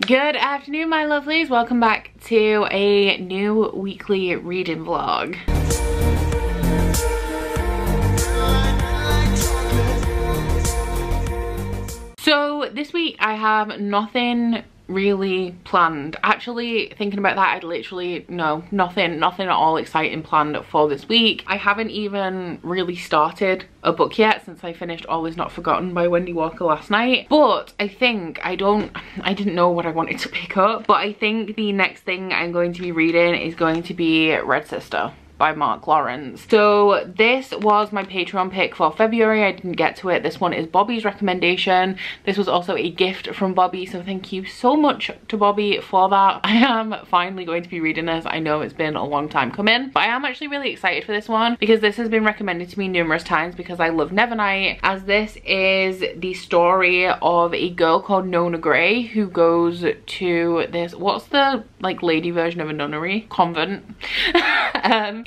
Good afternoon, my lovelies. Welcome back to a new weekly reading vlog. So this week I have nothing really planned. Actually, thinking about that, I'd literally nothing at all exciting planned for this week. I haven't even really started a book yet since I finished All Is Not Forgotten by Wendy Walker last night, but I think I didn't know what I wanted to pick up, but I think the next thing I'm going to be reading is going to be Red Sister by Mark Lawrence. So this was my Patreon pick for February. I didn't get to it. This one is Bobby's recommendation. This was also a gift from Bobby, so thank you so much to Bobby for that. I am finally going to be reading this. I know it's been a long time coming, but I am actually really excited for this one because this has been recommended to me numerous times because I love Nevernight, as this is the story of a girl called Nona Gray who goes to this, what's the like lady version of a nunnery? Convent.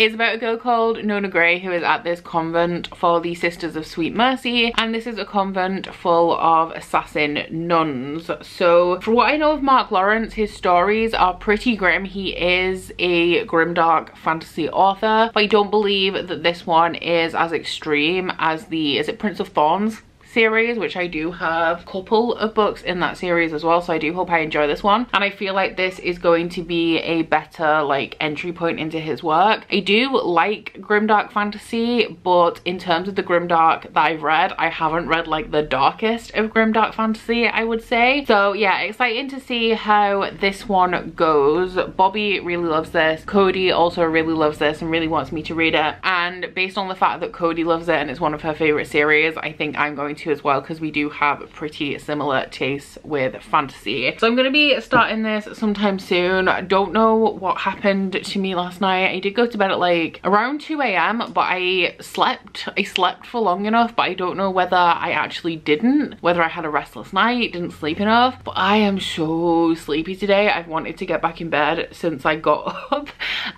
It's about a girl called Nona Gray who is at this convent for the Sisters of Sweet Mercy, and this is a convent full of assassin nuns. So for what I know of Mark Lawrence, his stories are pretty grim. He is a grimdark fantasy author, but I don't believe that this one is as extreme as the, is it Prince of Thorns series, which I do have a couple of books in that series as well, so I do hope I enjoy this one, and I feel like this is going to be a better like entry point into his work. I do like grimdark fantasy, but in terms of the grimdark that I've read, I haven't read like the darkest of grimdark fantasy, I would say. So yeah, exciting to see how this one goes. Bobby really loves this. Cody also really loves this and really wants me to read it, and based on the fact that Cody loves it and it's one of her favorite series, I think I'm going to as well, because we do have pretty similar tastes with fantasy. So I'm going to be starting this sometime soon. I don't know what happened to me last night. I did go to bed at like around 2 AM, but I slept for long enough, but I don't know whether I actually didn't, whether I had a restless night, didn't sleep enough, but I am so sleepy today. I've wanted to get back in bed since I got up,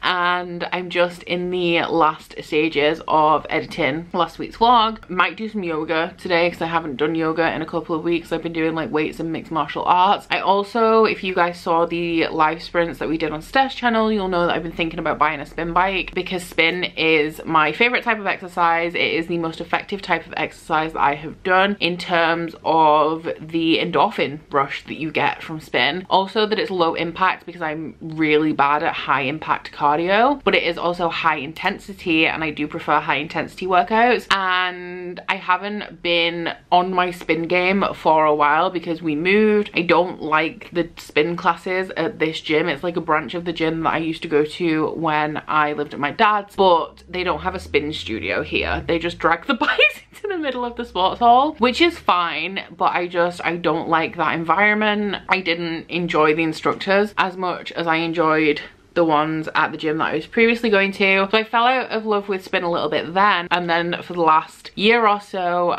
and I'm just in the last stages of editing last week's vlog. Might do some yoga today because I haven't done yoga in a couple of weeks. I've been doing like weights and mixed martial arts. I also, if you guys saw the live sprints that we did on Steph's channel, you'll know that I've been thinking about buying a spin bike because spin is my favorite type of exercise. It is the most effective type of exercise that I have done in terms of the endorphin rush that you get from spin. Also that it's low impact because I'm really bad at high impact cardio, but it is also high intensity, and I do prefer high intensity workouts. And I haven't been on my spin game for a while because we moved. I don't like the spin classes at this gym. It's like a branch of the gym that I used to go to when I lived at my dad's, but they don't have a spin studio here. They just drag the bikes into the middle of the sports hall, which is fine, but I don't like that environment. I didn't enjoy the instructors as much as I enjoyed the ones at the gym that I was previously going to. So I fell out of love with spin a little bit then, and then for the last year or so,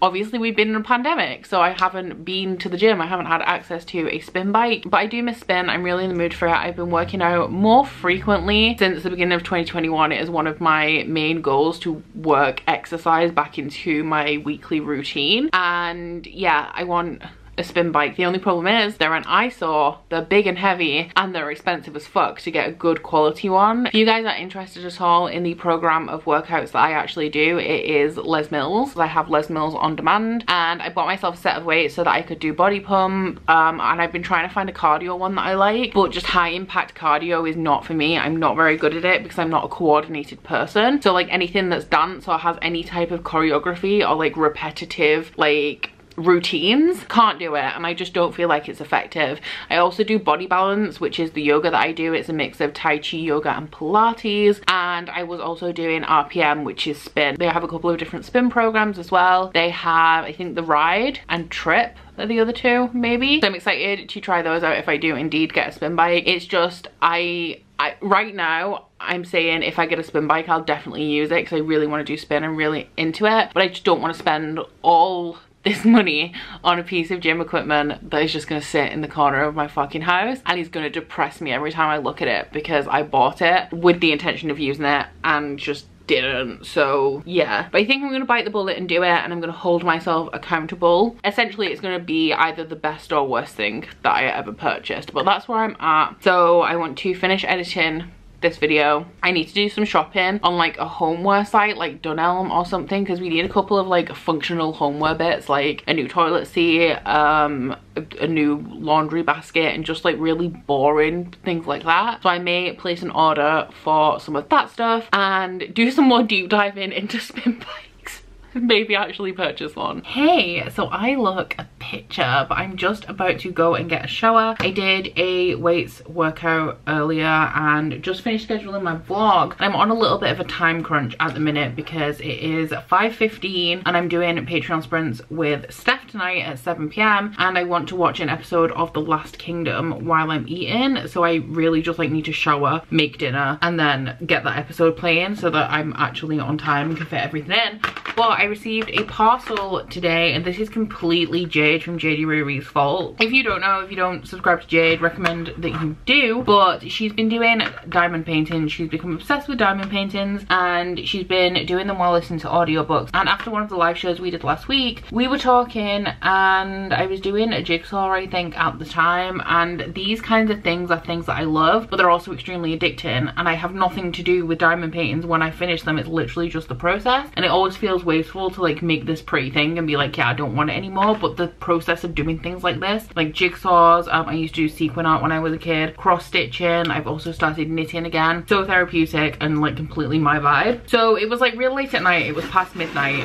obviously we've been in a pandemic, so I haven't been to the gym. I haven't had access to a spin bike, but I do miss spin. I'm really in the mood for it. I've been working out more frequently since the beginning of 2021. It is one of my main goals to work exercise back into my weekly routine, and yeah, I want a spin bike. The only problem is they're an eyesore, they're big and heavy, and they're expensive as fuck to get a good quality one. If you guys are interested at all in the program of workouts that I actually do, it is Les Mills. I have Les Mills on demand, and I bought myself a set of weights so that I could do body pump, and I've been trying to find a cardio one that I like, but just high impact cardio is not for me. I'm not very good at it because I'm not a coordinated person. So like anything that's dance or has any type of choreography or like repetitive like routines, can't do it, and I just don't feel like it's effective. I also do body balance, which is the yoga that I do. It's a mix of Tai Chi yoga and Pilates, and I was also doing RPM, which is spin. They have a couple of different spin programs as well. They have, I think, the Ride and Trip are the other two, maybe. So I'm excited to try those out if I do indeed get a spin bike. It's just I right now I'm saying if I get a spin bike I'll definitely use it because I really want to do spin. I'm really into it, but I just don't want to spend all this money on a piece of gym equipment that is just gonna sit in the corner of my fucking house and is gonna depress me every time I look at it because I bought it with the intention of using it and just didn't. So yeah, but I think I'm gonna bite the bullet and do it, and I'm gonna hold myself accountable. Essentially it's gonna be either the best or worst thing that I ever purchased, but that's where I'm at. So I want to finish editing this video. I need to do some shopping on like a homeware site like Dunelm or something, because we need a couple of like functional homeware bits, like a new toilet seat, a new laundry basket, and just like really boring things like that. So I may place an order for some of that stuff and do some more deep diving into spin bikes. Maybe actually purchase one. Hey, so I look a picture, but I'm just about to go and get a shower. I did a weights workout earlier and just finished scheduling my vlog. I'm on a little bit of a time crunch at the minute because it is 5:15 and I'm doing Patreon sprints with Steph tonight at 7 p.m. and I want to watch an episode of The Last Kingdom while I'm eating. So I really just like need to shower, make dinner, and then get that episode playing so that I'm actually on time and can fit everything in. But I received a parcel today, and this is completely Jade from JD Riri's fault. If you don't know, if you don't subscribe to Jade, recommend that you do. But she's been doing diamond painting. She's become obsessed with diamond paintings, and she's been doing them while listening to audiobooks. And after one of the live shows we did last week, we were talking, and I was doing a jigsaw, I think, at the time. And these kinds of things are things that I love, but they're also extremely addicting. And I have nothing to do with diamond paintings when I finish them. It's literally just the process, and it always feels wasteful to like make this pretty thing and be like, yeah, I don't want it anymore. But the process of doing things like this, like jigsaws, I used to do sequin art when I was a kid, cross stitching, I've also started knitting again. So therapeutic and like completely my vibe. So it was like real late at night, it was past midnight,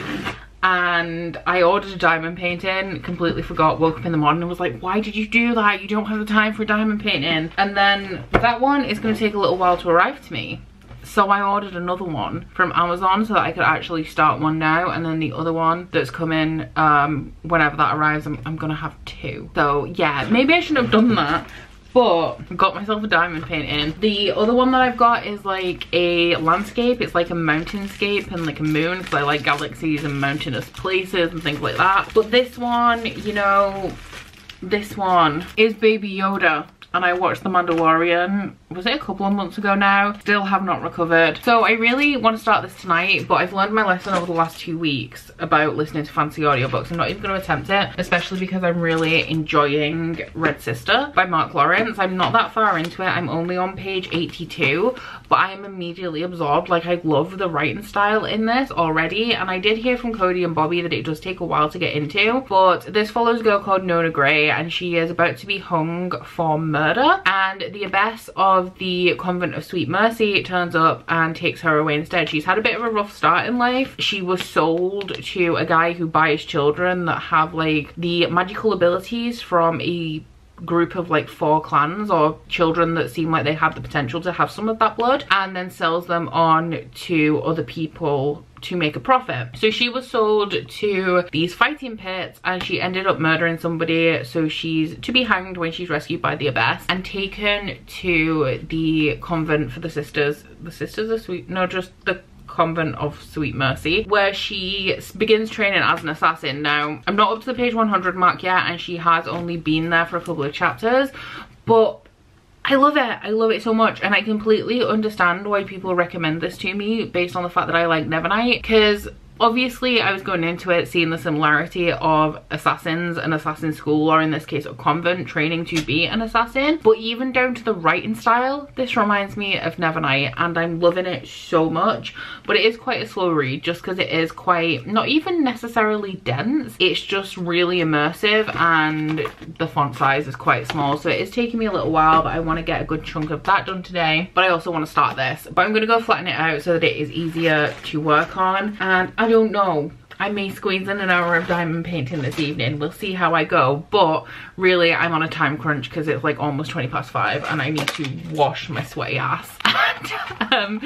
and I ordered a diamond painting, completely forgot, woke up in the morning and was like, why did you do that? You don't have the time for a diamond painting. And then that one is going to take a little while to arrive to me. So I ordered another one from Amazon so that I could actually start one now, and then the other one that's coming whenever that arrives, I'm gonna have two. So yeah, maybe I shouldn't have done that, but I got myself a diamond painting. The other one that I've got is like a landscape. It's like a mountainscape and like a moon, because I like galaxies and mountainous places and things like that. But this one, you know, this one is Baby Yoda. And I watched The Mandalorian, was it a couple of months ago now? Still have not recovered. So I really want to start this tonight, but I've learned my lesson over the last 2 weeks about listening to fancy audiobooks. I'm not even going to attempt it, especially because I'm really enjoying Red Sister by Mark Lawrence. I'm not that far into it. I'm only on page 82, but I am immediately absorbed. Like, I love the writing style in this already. And I did hear from Cody and Bobby that it does take a while to get into, but this follows a girl called Nona Gray, and she is about to be hung for murder, and the abbess of the convent of Sweet Mercy turns up and takes her away instead. She's had a bit of a rough start in life. She was sold to a guy who buys children that have like the magical abilities from a group of like 4 clans, or children that seem like they have the potential to have some of that blood, and then sells them on to other people to make a profit. So she was sold to these fighting pits, and she ended up murdering somebody. So she's to be hanged when she's rescued by the abbess and taken to the convent for the sisters. The sisters are sweet, no, just the convent of Sweet Mercy, where she begins training as an assassin. Now, I'm not up to the page 100 mark yet, and she has only been there for a couple of chapters, but I love it. I love it so much, and I completely understand why people recommend this to me based on the fact that I like Nevernight, because obviously I was going into it seeing the similarity of assassins and assassin school, or in this case a convent, training to be an assassin, but even down to the writing style, this reminds me of Nevernight, and I'm loving it so much. But it is quite a slow read, just because it is quite, not even necessarily dense, it's just really immersive, and the font size is quite small, so it is taking me a little while, but I want to get a good chunk of that done today. But I also want to start this, but I'm going to go flatten it out so that it is easier to work on. And I don't know, I may squeeze in an hour of diamond painting this evening. We'll see how I go, but really I'm on a time crunch because it's like almost 5:20 and I need to wash my sweaty ass and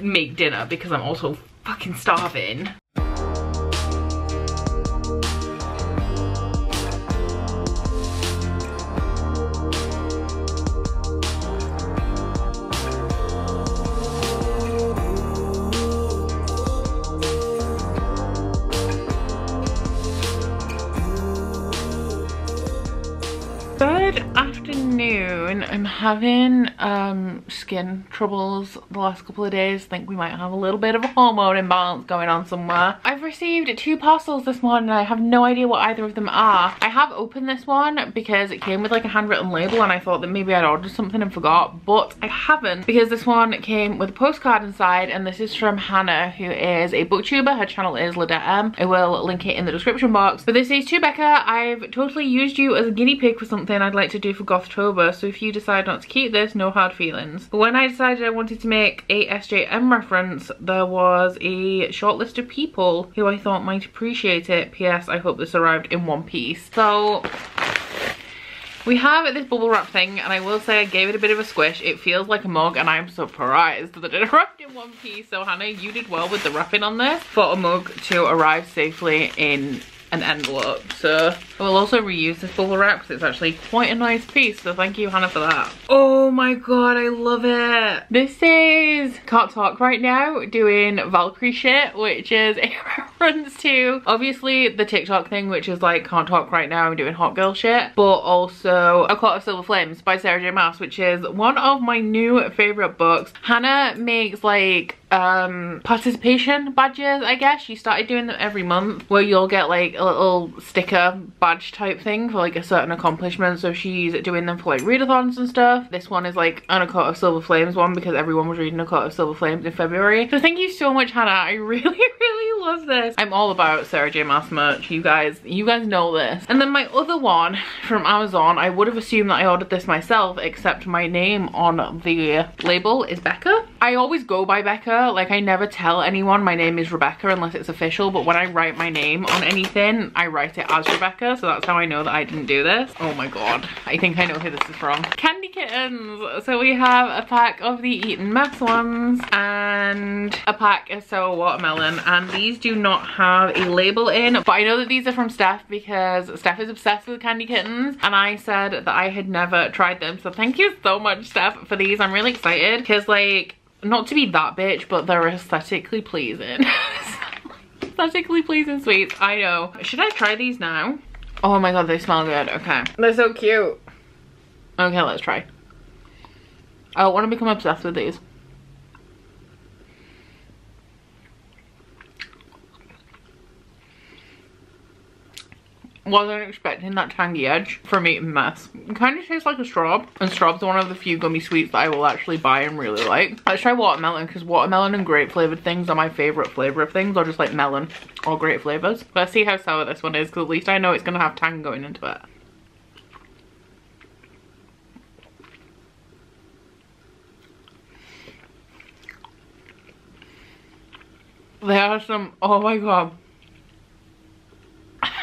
make dinner because I'm also fucking starving. Good afternoon. I'm having skin troubles the last couple of days. Think we might have a little bit of a hormone imbalance going on somewhere. I've received 2 parcels this morning and I have no idea what either of them are. I have opened this one because it came with like a handwritten label and I thought that maybe I'd ordered something and forgot, but I haven't, because this one came with a postcard inside, and this is from Hannah, who is a booktuber. Her channel is Ludem. I will link it in the description box. But this is to Becca. I've totally used you as a guinea pig for something I'd like to do for Gothtober, so if you decide not to keep this, no hard feelings. But when I decided I wanted to make a SJM reference, there was a short list of people who I thought might appreciate it. P.S. I hope this arrived in one piece. So we have this bubble wrap thing, and I will say I gave it a bit of a squish. It feels like a mug, and I'm surprised that it arrived in one piece. So Hannah, you did well with the wrapping on this for a mug to arrive safely in an envelope. So I will also reuse this bubble wrap because it's actually quite a nice piece, so thank you, Hannah, for that. Oh my god, I love it. This is Can't Talk Right Now doing Valkyrie shit, which is a reference to obviously the TikTok thing, which is like Can't Talk Right Now and doing hot girl shit, but also A Court of Silver Flames by Sarah J Maas, which is one of my new favorite books. Hannah makes like participation badges, I guess. She started doing them every month, where you'll get like a little sticker badge type thing for like a certain accomplishment. So she's doing them for like readathons and stuff. This one is like an A Court of Silver Flames one, because everyone was reading A Court of Silver Flames in February. So thank you so much, Hannah. I really love this. I'm all about Sarah J Maas merch. You guys know this. And then my other one from Amazon, I would have assumed that I ordered this myself, except my name on the label is Becca. I always go by Becca. Like, I never tell anyone my name is Rebecca unless it's official, but when I write my name on anything, I write it as Rebecca, so that's how I know that I didn't do this. Oh my god, I think I know who this is from. Candy kittens. So we have a pack of the Eton Mess ones and a pack of Sour Watermelon, and these do not have a label in, but I know that these are from Steph because Steph is obsessed with candy kittens, and I said that I had never tried them, so thank you so much, Steph, for these. I'm really excited because, like, not to be that bitch, but they're aesthetically pleasing. Aesthetically pleasing sweets, I know. Should I try these now? Oh my god, they smell good. Okay, they're so cute. Okay, let's try. I want to become obsessed with these. Wasn't expecting that tangy edge from Eton Mess. It kind of tastes like a Scribd, and Scribd's one of the few gummy sweets that I will actually buy and really like. Let's try watermelon, because watermelon and grape flavored things are my favorite flavor of things, or just like melon or grape flavors. Let's see how sour this one is, because at least I know it's gonna have tang going into it. There are some, oh my god.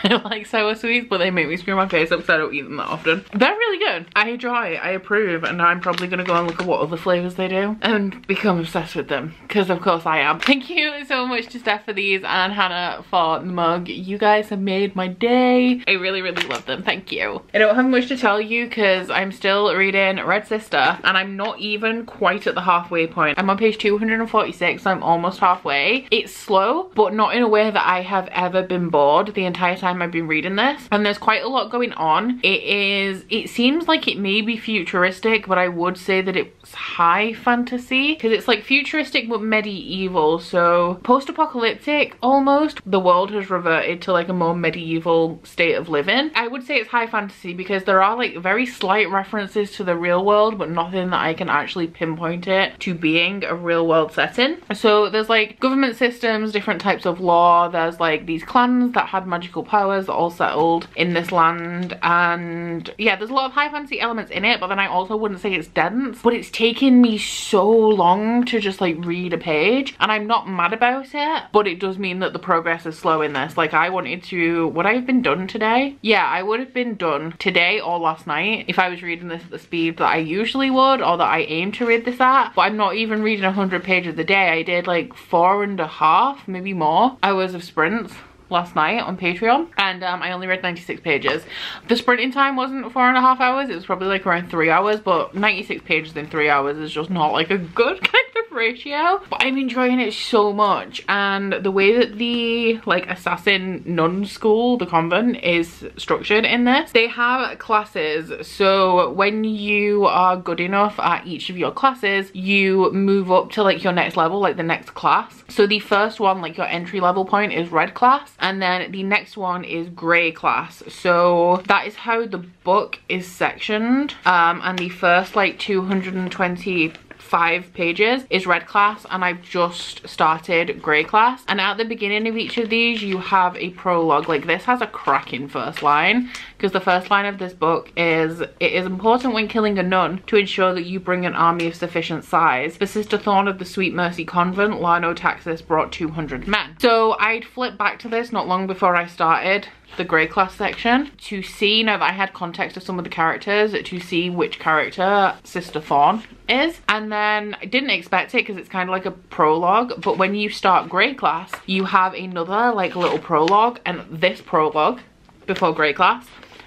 I like sour sweets, but they make me screw my face up because I don't eat them that often. They're really good. I enjoy, I approve, and now I'm probably going to go and look at what other flavours they do and become obsessed with them, because of course I am. Thank you so much to Steph for these and Hannah for the mug. You guys have made my day. I really love them. Thank you. I don't have much to tell you because I'm still reading Red Sister, and I'm not even quite at the halfway point. I'm on page 246, so I'm almost halfway. It's slow, but not in a way that I have ever been bored the entire time I've been reading this, and there's quite a lot going on. It seems like it may be futuristic, but I would say that it's high fantasy, because it's like futuristic but medieval, so post-apocalyptic almost. The world has reverted to like a more medieval state of living. I would say it's high fantasy because there are like very slight references to the real world, but nothing that I can actually pinpoint it to being a real world setting. So there's like government systems, different types of law, there's like these clans that had magical powers that all settled in this land, and yeah, there's a lot of high fantasy elements in it, but then I also wouldn't say it's dense. But it's taken me so long to just like read a page, and I'm not mad about it, but it does mean that the progress is slow in this. Like, I wanted to, would I have been done today? Yeah, I would have been done today or last night if I was reading this at the speed that I usually would, or that I aim to read this at. But I'm not even reading 100 pages a day. I did like 4.5, maybe more hours of sprints last night on Patreon, and I only read 96 pages. The sprinting time wasn't 4.5 hours, it was probably like around 3 hours, but 96 pages in 3 hours is just not like a good kind the ratio, but I'm enjoying it so much. And the way that the like assassin nun school, the convent, is structured in this, they have classes. So when you are good enough at each of your classes, you move up to like your next level, like the next class. So the first one, like your entry level point, is red class, and then the next one is grey class. So that is how the book is sectioned, and the first like 225 pages is red class, and I've just started grey class. And at the beginning of each of these you have a prologue. Like this has a cracking first line, because the first line of this book is, "It is important when killing a nun to ensure that you bring an army of sufficient size. For Sister Thorn of the Sweet Mercy Convent, Larno Taxis brought 200 men." So I'd flipped back to this not long before I started the grey class section to see, now that I had context of some of the characters, to see which character Sister Thorn is. And then I didn't expect it because it's kind of like a prologue, but when you start grey class you have another like little prologue, and this prologue before grey class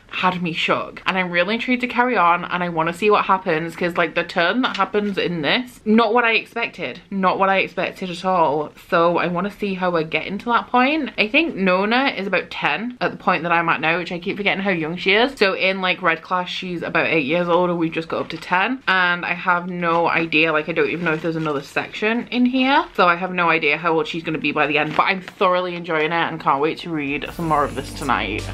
had me shook, and I'm really intrigued to carry on, and I want to see what happens, because like the turn that happens in this, not what I expected at all. So I want to see how we're getting to that point. I think Nona is about 10 at the point that I'm at now, which I keep forgetting how young she is. So in like red class she's about 8 years old, and we've just got up to 10, and I have no idea, like I don't even know if there's another section in here, so I have no idea how old she's going to be by the end. But I'm thoroughly enjoying it and can't wait to read some more of this tonight.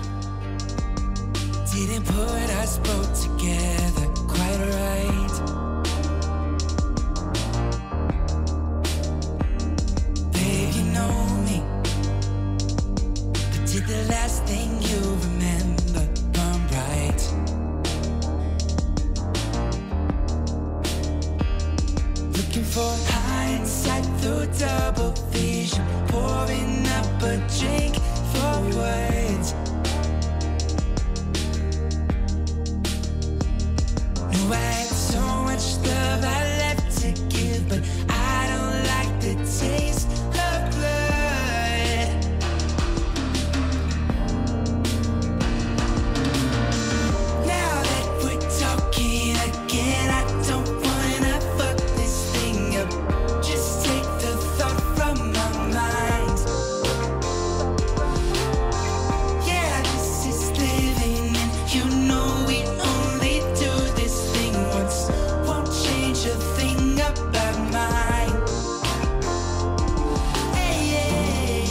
Didn't put us both together quite right. Babe, you know me, but did the last thing you remember burn bright? Looking for hindsight through double vision, pouring up a drink for words. I had so much love I left to give, but I don't like the taste of blood. Now that we're talking again, I don't wanna fuck this thing up. Just take the thought from my mind. Yeah, this is living, and you know we only do this once. Won't change a thing about mine. Hey, hey,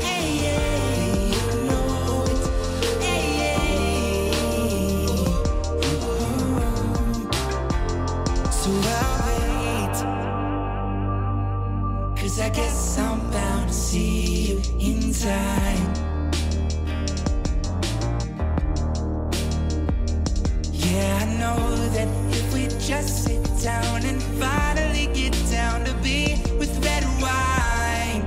hey, you know it. Hey, so I'll wait, 'cause I guess I'm bound to see you in time. Yeah, I know that if we just sit down and finally get down to be with red wine.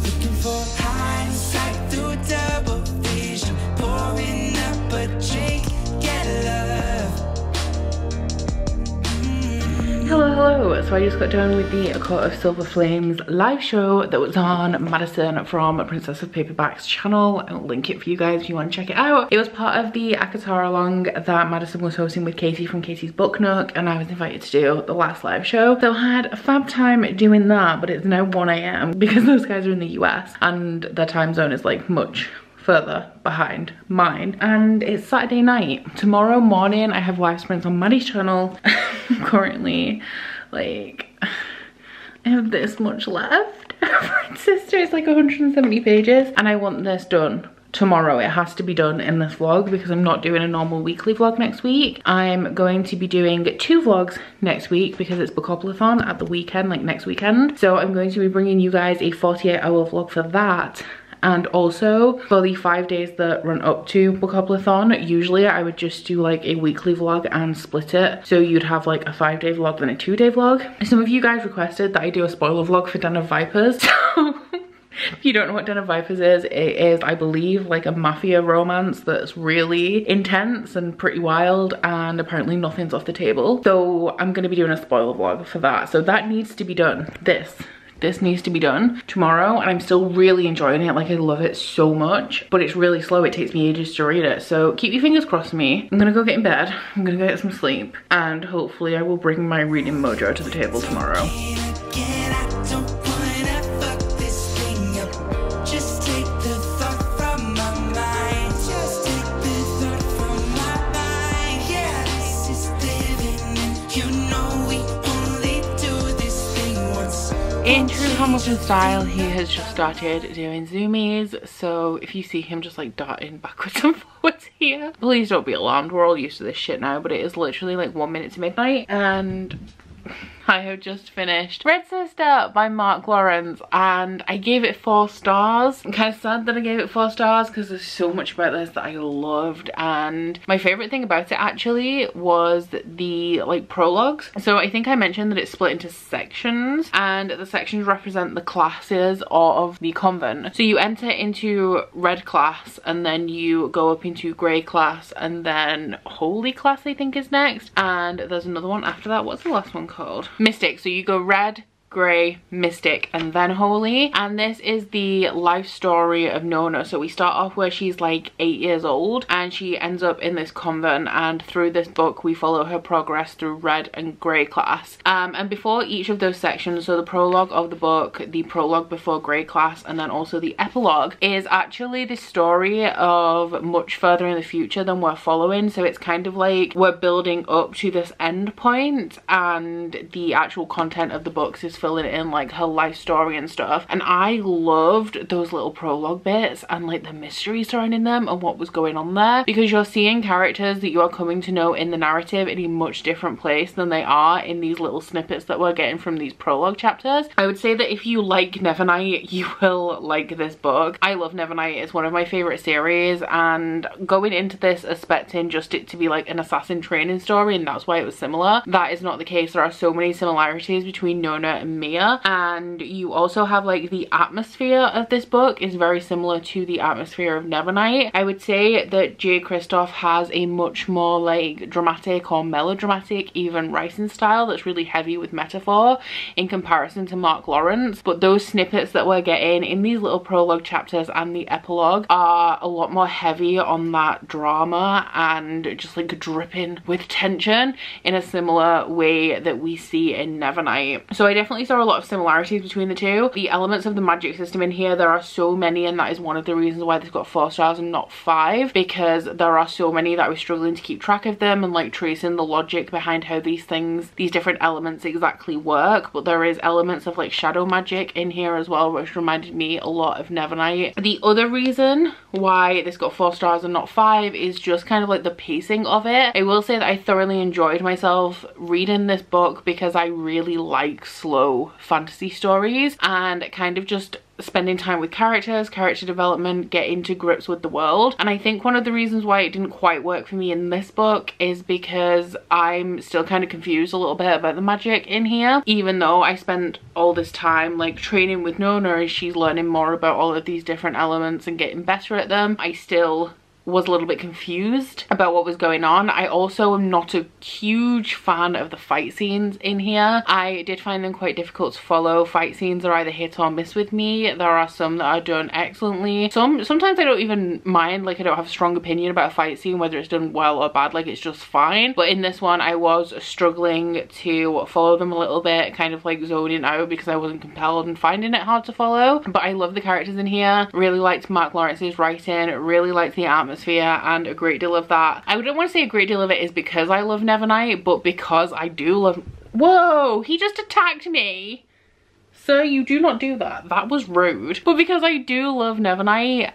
Looking for hindsight through double vision, pouring up a drink, get love. Hello. So I just got done with the A Court of Silver Flames live show that was on Madison from Princess of Paperback's channel. I'll link it for you guys if you want to check it out. It was part of the ACOTAR along that Madison was hosting with Katie from Katie's Book Nook, and I was invited to do the last live show. So I had a fab time doing that, but it's now 1 AM because those guys are in the US and their time zone is like much further behind mine, and it's Saturday night. Tomorrow morning I have live sprints on Maddie's channel. I'm currently like, I have this much left. Sister, it's like 170 pages, and I want this done tomorrow. It has to be done in this vlog because I'm not doing a normal weekly vlog next week. I'm going to be doing 2 vlogs next week because it's Bookoplathon at the weekend, like next weekend. So I'm going to be bringing you guys a 48-hour vlog for that. And also for the 5 days that run up to Bookoplathon, usually I would just do like a weekly vlog and split it. So you'd have like a 5-day vlog, then a 2-day vlog. Some of you guys requested that I do a spoiler vlog for Den of Vipers. So if you don't know what Den of Vipers is, it is, I believe, like a mafia romance that's really intense and pretty wild, and apparently nothing's off the table. So I'm gonna be doing a spoiler vlog for that. So that needs to be done this this needs to be done tomorrow, and I'm still really enjoying it. Like, I love it so much, but it's really slow. It takes me ages to read it, so keep your fingers crossed for me. I'm gonna go get in bed, I'm gonna go get some sleep, and hopefully I will bring my reading mojo to the table tomorrow. In true Hamilton style, he has just started doing zoomies, so if you see him just like darting backwards and forwards here, please don't be alarmed. We're all used to this shit now, but it is literally like 1 minute to midnight, and I have just finished Red Sister by Mark Lawrence, and I gave it 4 stars. I'm kind of sad that I gave it 4 stars because there's so much about this that I loved, and my favorite thing about it actually was the like prologues. So I think I mentioned that it's split into sections, and the sections represent the classes of the convent. So you enter into red class, and then you go up into grey class, and then holy class I think is next, and there's another one after that. What's the last one called? Mystic. So you go red, grey, mystic, and then holy. And this is the life story of Nona. So we start off where she's like 8 years old, and she ends up in this convent, and through this book we follow her progress through red and grey class. And before each of those sections, so the prologue of the book, the prologue before grey class, and then also the epilogue, is actually the story of much further in the future than we're following. So it's kind of like we're building up to this end point, and the actual content of the books is filling in like her life story and stuff. And I loved those little prologue bits and like the mystery surrounding them and what was going on there, because you're seeing characters that you are coming to know in the narrative in a much different place than they are in these little snippets that we're getting from these prologue chapters. I would say that if you like Nevernight, you will like this book. I love Nevernight. It's one of my favorite series, and going into this expecting just it to be like an assassin training story, and that's why it was similar, that is not the case. There are so many similarities between Nona and Mia, and you also have like the atmosphere of this book is very similar to the atmosphere of Nevernight. I would say that J. Kristoff has a much more like dramatic or melodramatic even writing style that's really heavy with metaphor in comparison to Mark Lawrence, but those snippets that we're getting in these little prologue chapters and the epilogue are a lot more heavy on that drama and just like dripping with tension in a similar way that we see in Nevernight. So I definitely saw a lot of similarities between the two. The elements of the magic system in here, there are so many, and that is one of the reasons why this got 4 stars and not 5, because there are so many that I was struggling to keep track of them and like tracing the logic behind how these things, these different elements exactly work. But there is elements of like shadow magic in here as well, which reminded me a lot of Nevernight. The other reason why this got 4 stars and not 5 is just kind of like the pacing of it. I will say that I thoroughly enjoyed myself reading this book because I really like slow fantasy stories and kind of just spending time with characters, character development, getting to grips with the world. And I think one of the reasons why it didn't quite work for me in this book is because I'm still kind of confused a little bit about the magic in here. Even though I spent all this time like training with Nona as she's learning more about all of these different elements and getting better at them, I still was a little bit confused about what was going on. I also am not a huge fan of the fight scenes in here. I did find them quite difficult to follow. Fight scenes are either hit or miss with me. There are some that are done excellently. Sometimes I don't even mind, like I don't have a strong opinion about a fight scene, whether it's done well or bad, like it's just fine. But in this one I was struggling to follow them a little bit, kind of like zoning out because I wasn't compelled and finding it hard to follow. But I love the characters in here. Really liked Mark Lawrence's writing, really liked the atmosphere, and a great deal of that. I wouldn't want to say a great deal of it is because I love Nevernight, but because I do love— Whoa, he just attacked me. Sir, you do not do that. That was rude. But because I do love Nevernight,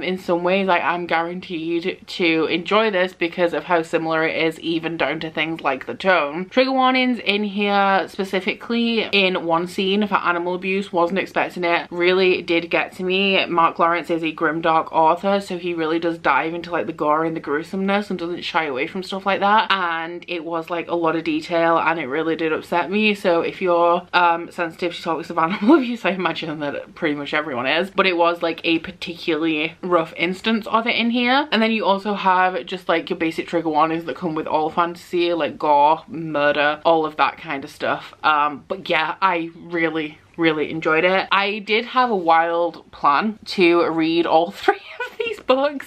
in some ways I am guaranteed to enjoy this because of how similar it is, even down to things like the tone. Trigger warnings in here, specifically in one scene for animal abuse. Wasn't expecting it. Really did get to me. Mark Lawrence is a grimdark author, so he really does dive into like the gore and the gruesomeness and doesn't shy away from stuff like that. And it was like a lot of detail and it really did upset me. So if you're sensitive to topics of animal abuse, I imagine that pretty much everyone is, but it was like a particularly rough instance of it in here. And then you also have just like your basic trigger warnings that come with all fantasy, like gore, murder, all of that kind of stuff. But yeah, I really really enjoyed it. I did have a wild plan to read all 3 of these books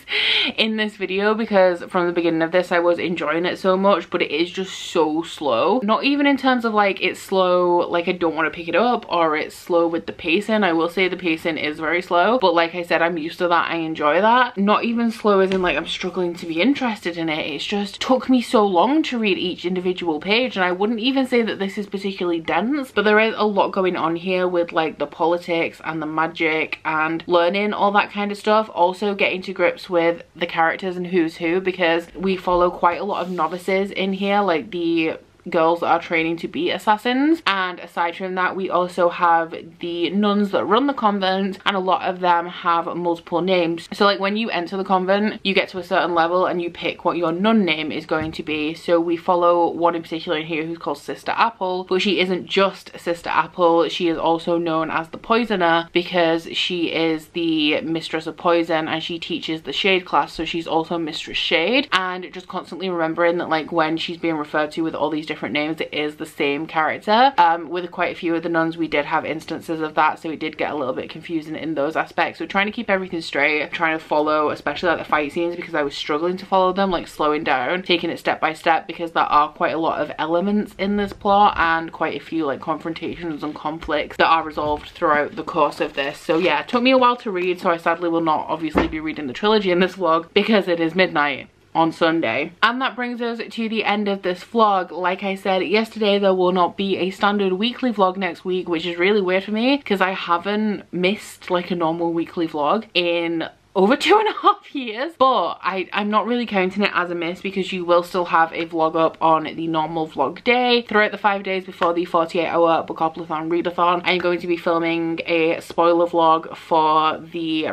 in this video because from the beginning of this I was enjoying it so much, but it is just so slow. Not even in terms of like it's slow, like I don't want to pick it up, or it's slow with the pacing. I will say the pacing is very slow, but like I said, I'm used to that. I enjoy that. Not even slow as in like I'm struggling to be interested in it. It's just took me so long to read each individual page, and I wouldn't even say that this is particularly dense, but there is a lot going on here with like the politics and the magic and learning all that kind of stuff. Also getting to grips with the characters and who's who, because we follow quite a lot of novices in here, like the girls that are training to be assassins, and aside from that we also have the nuns that run the convent, and a lot of them have multiple names. So like when you enter the convent you get to a certain level and you pick what your nun name is going to be. So we follow one in particular in here who's called Sister Apple, but she isn't just Sister Apple, she is also known as the Poisoner because she is the mistress of poison and she teaches the Shade class, so she's also Mistress Shade. And just constantly remembering that like when she's being referred to with all these different names, it is the same character. With quite a few of the nuns we did have instances of that, so it did get a little bit confusing in those aspects. So trying to keep everything straight, trying to follow especially like the fight scenes, because I was struggling to follow them, like slowing down, taking it step by step, because there are quite a lot of elements in this plot and quite a few like confrontations and conflicts that are resolved throughout the course of this. So yeah, it took me a while to read, so I sadly will not obviously be reading the trilogy in this vlog because it is midnight on Sunday. And that brings us to the end of this vlog. Like I said yesterday, there will not be a standard weekly vlog next week, which is really weird for me because I haven't missed like a normal weekly vlog in over 2.5 years, but I'm not really counting it as a miss because you will still have a vlog up on the normal vlog day throughout the 5 days before the 48-hour bookoplathon readathon. I'm going to be filming a spoiler vlog for the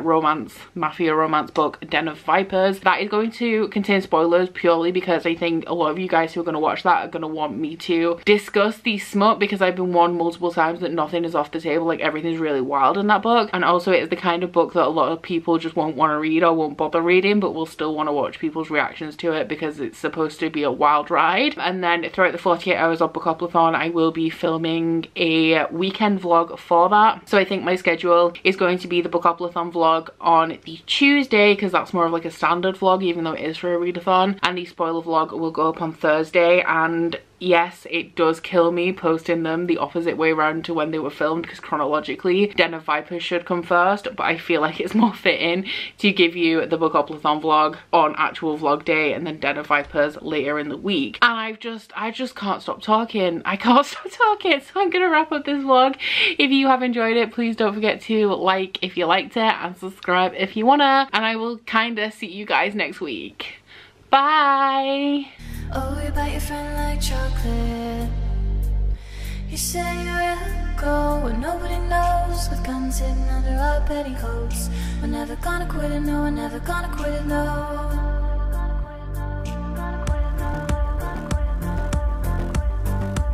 mafia romance book Den of Vipers. That is going to contain spoilers purely because I think a lot of you guys who are going to watch that are going to want me to discuss the smut, because I've been warned multiple times that nothing is off the table, like everything's really wild in that book. And also it is the kind of book that a lot of people just won't want to read or won't bother reading, but will still want to watch people's reactions to it because it's supposed to be a wild ride. And then throughout the 48 hours of bookoplathon I will be filming a weekend vlog for that. So I think my schedule is going to be the bookoplathon vlog on the Tuesday because that's more of like a standard vlog even though it is for a readathon, and the spoiler vlog will go up on Thursday. And yes, it does kill me posting them the opposite way around to when they were filmed because chronologically Den of Vipers should come first, but I feel like it's more fitting to give you the bookoplathon vlog on actual vlog day and then Den of Vipers later in the week. And I just can't stop talking. I can't stop talking, so I'm gonna wrap up this vlog. If you have enjoyed it, please don't forget to like if you liked it and subscribe if you wanna, and I will kinda see you guys next week. Bye! Oh, you bite your friend like chocolate. You say you will go where nobody knows, with guns hidden under our petticoats. We're never gonna quit it, no, we're never gonna quit it, no.